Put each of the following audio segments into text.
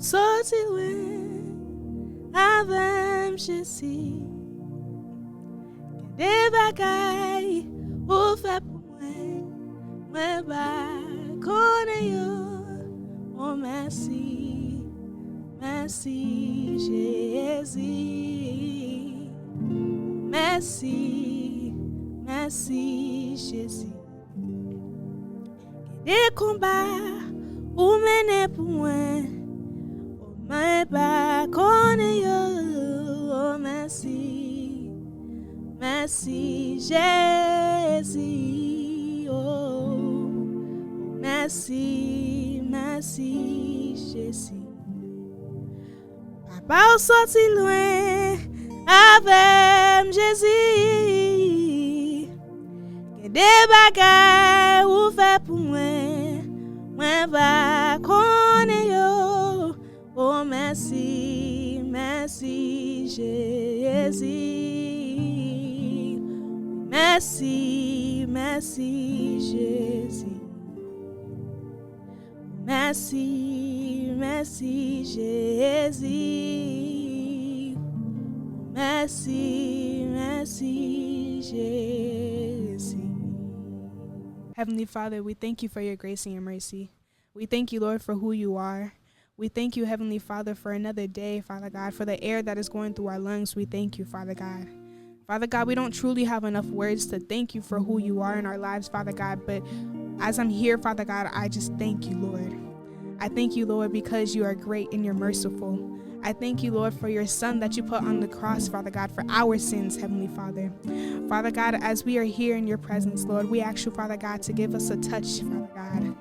soti lwen, avèm Jezi. Des bagailles ou fait pour moi connais yo. Oh merci, merci Jésus, merci, merci Jésus. Des combats ou mener pour moi, oh connais yo. Oh merci, merci Jésus, oh merci, merci Jésus. Papa ou soti lwen, avèm Jezi. Que des bagailles ou fait pour moi connais yo. Oh merci, merci Jésus. Merci, merci Jésus. Merci, merci Jésus. Merci, merci Jésus. Heavenly Father, we thank you for your grace and your mercy. We thank you, Lord, for who you are. We thank you, Heavenly Father, for another day, Father God, for the air that is going through our lungs. We thank you, Father God. Father God, we don't truly have enough words to thank you for who you are in our lives, Father God, but as I'm here, Father God, I just thank you, Lord. I thank you, Lord, because you are great and you're merciful. I thank you, Lord, for your Son that you put on the cross, Father God, for our sins, Heavenly Father. Father God, as we are here in your presence, Lord, we ask you, Father God, to give us a touch, Father God.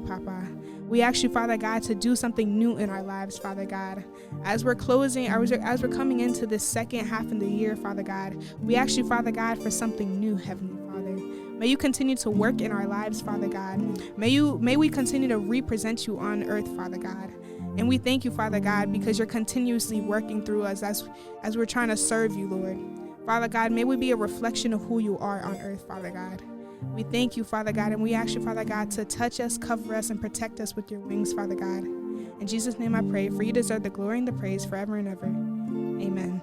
Papa. We ask you, Father God, to do something new in our lives, Father God. As we're closing, as we're coming into this second half of the year, Father God, we ask you, Father God, for something new, Heavenly Father. May you continue to work in our lives, Father God. May we continue to represent you on earth, Father God. And we thank you, Father God, because you're continuously working through us as we're trying to serve you, Lord. Father God, may we be a reflection of who you are on earth, Father God. We thank you, Father God, and we ask you, Father God, to touch us, cover us, and protect us with your wings, Father God. In Jesus' name I pray, for you deserve the glory and the praise forever and ever. Amen.